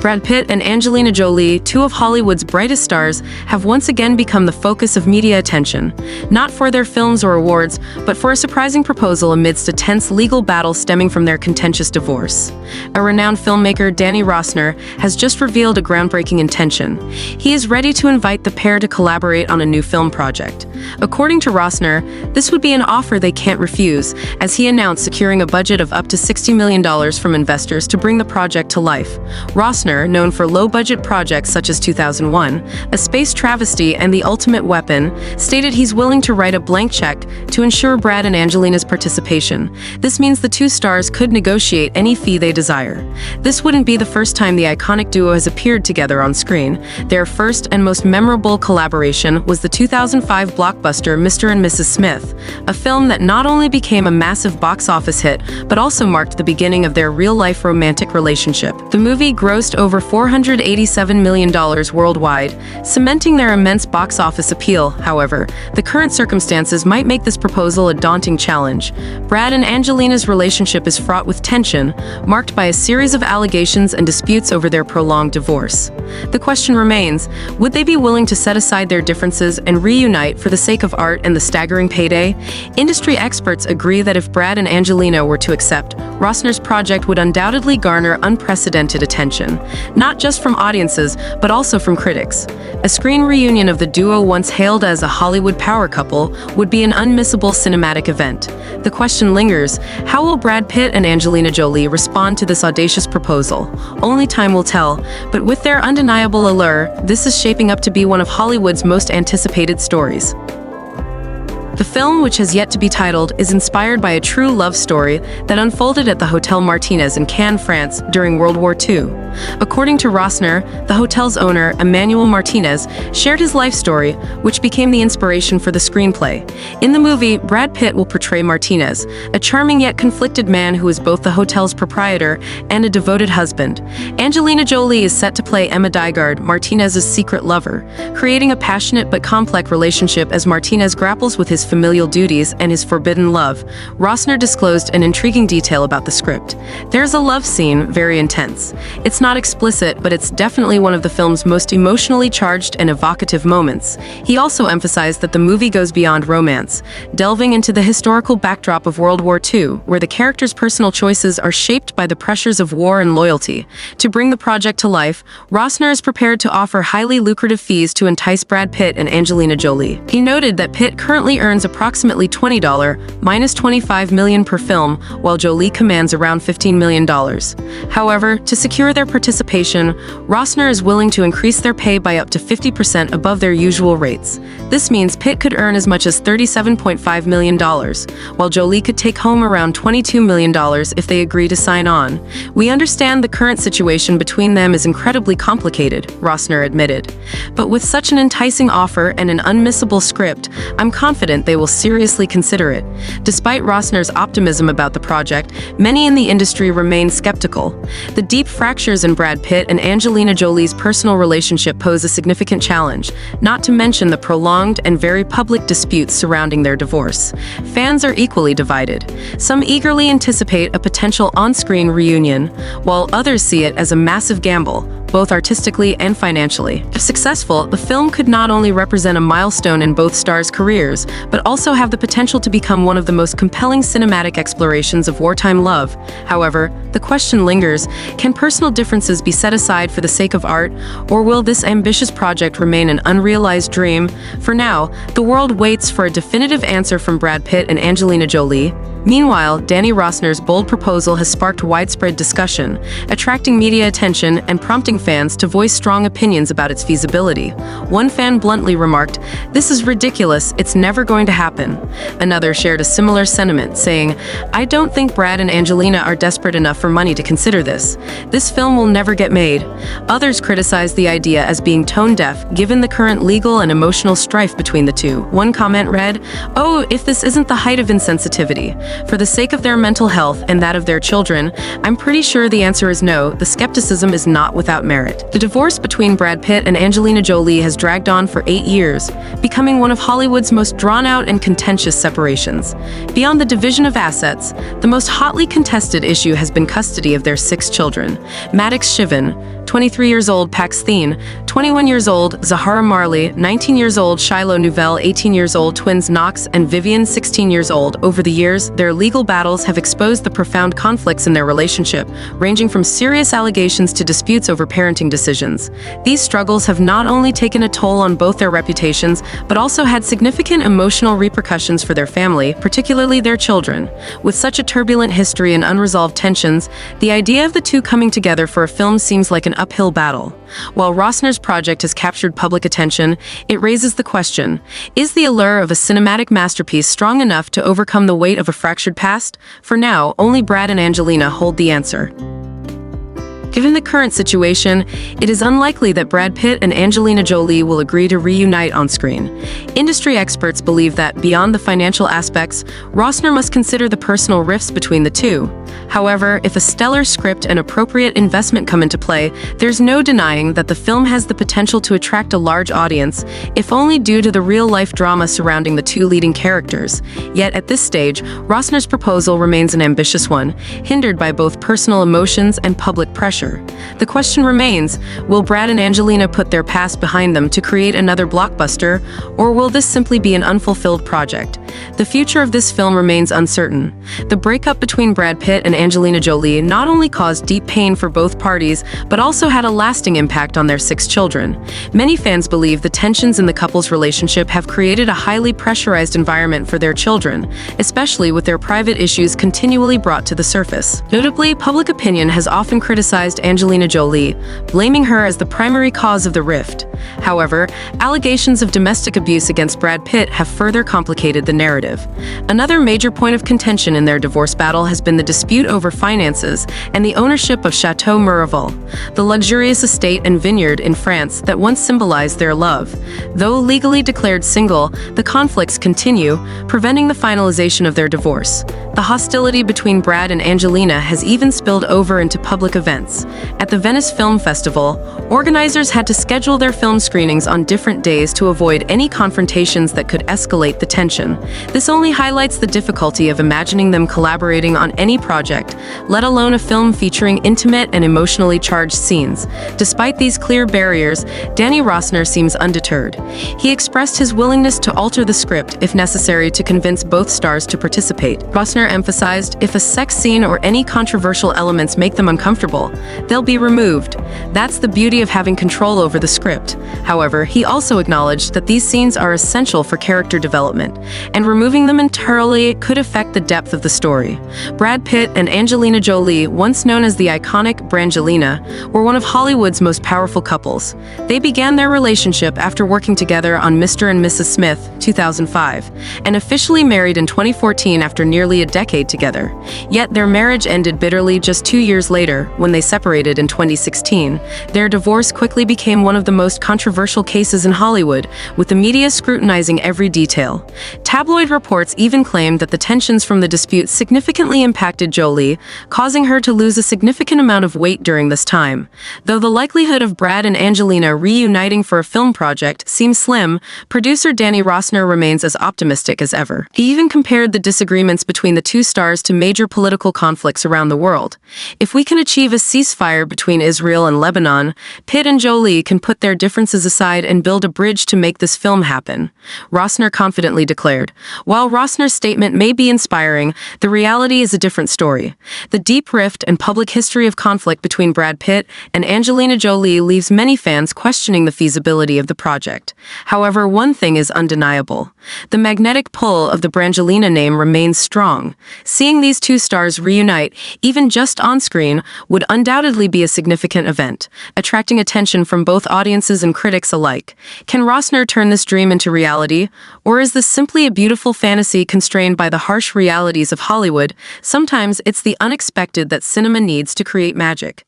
Brad Pitt and Angelina Jolie, two of Hollywood's brightest stars, have once again become the focus of media attention, not for their films or awards, but for a surprising proposal amidst a tense legal battle stemming from their contentious divorce. A renowned filmmaker, Danny Rossner, has just revealed a groundbreaking intention. He is ready to invite the pair to collaborate on a new film project. According to Rossner, this would be an offer they can't refuse, as he announced securing a budget of up to $60 million from investors to bring the project to life. Rossner, known for low-budget projects such as 2001, A Space Travesty, and The Ultimate Weapon, stated he's willing to write a blank check to ensure Brad and Angelina's participation. This means the two stars could negotiate any fee they desire. This wouldn't be the first time the iconic duo has appeared together on screen. Their first and most memorable collaboration was the 2005 blockbuster Mr. and Mrs. Smith, a film that not only became a massive box office hit, but also marked the beginning of their real-life romantic relationship. The movie grossed over $487 million worldwide, cementing their immense box office appeal. However, the current circumstances might make this proposal a daunting challenge. Brad and Angelina's relationship is fraught with tension, marked by a series of allegations and disputes over their prolonged divorce. The question remains, would they be willing to set aside their differences and reunite for the sake of art and the staggering payday? Industry experts agree that if Brad and Angelina were to accept, Rossner's project would undoubtedly garner unprecedented attention, not just from audiences, but also from critics. A screen reunion of the duo, once hailed as a Hollywood power couple, would be an unmissable cinematic event. The question lingers, how will Brad Pitt and Angelina Jolie respond to this audacious proposal? Only time will tell, but with their undeniable allure, this is shaping up to be one of Hollywood's most anticipated stories. The film, which has yet to be titled, is inspired by a true love story that unfolded at the Hotel Martinez in Cannes, France, during World War II. According to Rossner, the hotel's owner, Emmanuel Martinez, shared his life story, which became the inspiration for the screenplay. In the movie, Brad Pitt will portray Martinez, a charming yet conflicted man who is both the hotel's proprietor and a devoted husband. Angelina Jolie is set to play Emma Digard, Martinez's secret lover, creating a passionate but complex relationship as Martinez grapples with his familial duties and his forbidden love. Rossner disclosed an intriguing detail about the script. There's a love scene, very intense. It's not explicit, but it's definitely one of the film's most emotionally charged and evocative moments. He also emphasized that the movie goes beyond romance, delving into the historical backdrop of World War II, where the characters' personal choices are shaped by the pressures of war and loyalty. To bring the project to life, Rossner is prepared to offer highly lucrative fees to entice Brad Pitt and Angelina Jolie. He noted that Pitt currently earns approximately $20 minus $25 million per film, while Jolie commands around $15 million. However, to secure their participation, Rossner is willing to increase their pay by up to 50% above their usual rates. This means Pitt could earn as much as $37.5 million, while Jolie could take home around $22 million if they agree to sign on. "We understand the current situation between them is incredibly complicated," Rossner admitted. "But with such an enticing offer and an unmissable script, I'm confident they will seriously consider it." Despite Rossner's optimism about the project, many in the industry remain skeptical. The deep fractures in Brad Pitt and Angelina Jolie's personal relationship pose a significant challenge, not to mention the prolonged and very public disputes surrounding their divorce. Fans are equally divided. Some eagerly anticipate a potential on-screen reunion, while others see it as a massive gamble, both artistically and financially. If successful, the film could not only represent a milestone in both stars' careers, but also have the potential to become one of the most compelling cinematic explorations of wartime love. However, the question lingers, can personal differences be set aside for the sake of art, or will this ambitious project remain an unrealized dream? For now, the world waits for a definitive answer from Brad Pitt and Angelina Jolie. Meanwhile, Danny Rossner's bold proposal has sparked widespread discussion, attracting media attention and prompting fans to voice strong opinions about its feasibility. One fan bluntly remarked, "This is ridiculous, it's never going to happen." Another shared a similar sentiment, saying, "I don't think Brad and Angelina are desperate enough for money to consider this. This film will never get made." Others criticized the idea as being tone-deaf, given the current legal and emotional strife between the two. One comment read, "Oh, if this isn't the height of insensitivity. For the sake of their mental health and that of their children, I'm pretty sure the answer is no. The skepticism is not without merit." The divorce between Brad Pitt and Angelina Jolie has dragged on for 8 years, becoming one of Hollywood's most drawn-out and contentious separations. Beyond the division of assets, the most hotly contested issue has been custody of their 6 children. Maddox Shiven, 23 years old Paxthene, 21 years old Zahara Marley, 19 years old Shiloh Nouvelle, 18 years old twins Knox and Vivian, 16 years old. Over the years, their legal battles have exposed the profound conflicts in their relationship, ranging from serious allegations to disputes over parenting decisions. These struggles have not only taken a toll on both their reputations, but also had significant emotional repercussions for their family, particularly their children. With such a turbulent history and unresolved tensions, the idea of the two coming together for a film seems like an uphill battle. While Rossner's project has captured public attention, it raises the question, is the allure of a cinematic masterpiece strong enough to overcome the weight of a fractured past? For now, only Brad and Angelina hold the answer. Given the current situation, it is unlikely that Brad Pitt and Angelina Jolie will agree to reunite on screen. Industry experts believe that, beyond the financial aspects, Rossner must consider the personal rifts between the two. However, if a stellar script and appropriate investment come into play, there's no denying that the film has the potential to attract a large audience, if only due to the real-life drama surrounding the two leading characters. Yet at this stage, Rossner's proposal remains an ambitious one, hindered by both personal emotions and public pressure. The question remains, will Brad and Angelina put their past behind them to create another blockbuster, or will this simply be an unfulfilled project? The future of this film remains uncertain. The breakup between Brad Pitt and Angelina Jolie not only caused deep pain for both parties, but also had a lasting impact on their 6 children. Many fans believe the tensions in the couple's relationship have created a highly pressurized environment for their children, especially with their private issues continually brought to the surface. Notably, public opinion has often criticized Angelina Jolie, blaming her as the primary cause of the rift. However, allegations of domestic abuse against Brad Pitt have further complicated the narrative. Another major point of contention in their divorce battle has been the dispute over finances and the ownership of Chateau Miraval, the luxurious estate and vineyard in France that once symbolized their love. Though legally declared single, the conflicts continue, preventing the finalization of their divorce. The hostility between Brad and Angelina has even spilled over into public events. At the Venice Film Festival, organizers had to schedule their film screenings on different days to avoid any confrontations that could escalate the tension. This only highlights the difficulty of imagining them collaborating on any project, let alone a film featuring intimate and emotionally charged scenes. Despite these clear barriers, Danny Rossner seems undeterred. He expressed his willingness to alter the script if necessary to convince both stars to participate. Rossner emphasized, if a sex scene or any controversial elements make them uncomfortable, they'll be removed. That's the beauty of having control over the script. However, he also acknowledged that these scenes are essential for character development, and removing them entirely could affect the depth of the story. Brad Pitt and Angelina Jolie, once known as the iconic Brangelina, were one of Hollywood's most powerful couples. They began their relationship after working together on Mr. and Mrs. Smith, 2005, and officially married in 2014 after nearly a decade together. Yet their marriage ended bitterly just 2 years later, when they separated in 2016. Their divorce quickly became one of the most controversial cases in Hollywood, with the media scrutinizing every detail. Tabloid reports even claimed that the tensions from the dispute significantly impacted Jolie, causing her to lose a significant amount of weight during this time. Though the likelihood of Brad and Angelina reuniting for a film project seems slim, producer Danny Rossner remains as optimistic as ever. He even compared the disagreements between the two stars to major political conflicts around the world. If we can achieve a ceasefire between Israel and Lebanon, Pitt and Jolie can put their differences aside and build a bridge to make this film happen, Rossner confidently declared. While Rossner's statement may be inspiring, the reality is a different story. The deep rift and public history of conflict between Brad Pitt and Angelina Jolie leaves many fans questioning the feasibility of the project. However, one thing is undeniable. The magnetic pull of the Brangelina name remains strong. Seeing these two stars reunite, even just on screen, would undoubtedly be a significant event, attracting attention from both audiences and critics alike. Can Rossner turn this dream into reality? Or is this simply a beautiful fantasy constrained by the harsh realities of Hollywood? Sometimes it's the unexpected that cinema needs to create magic.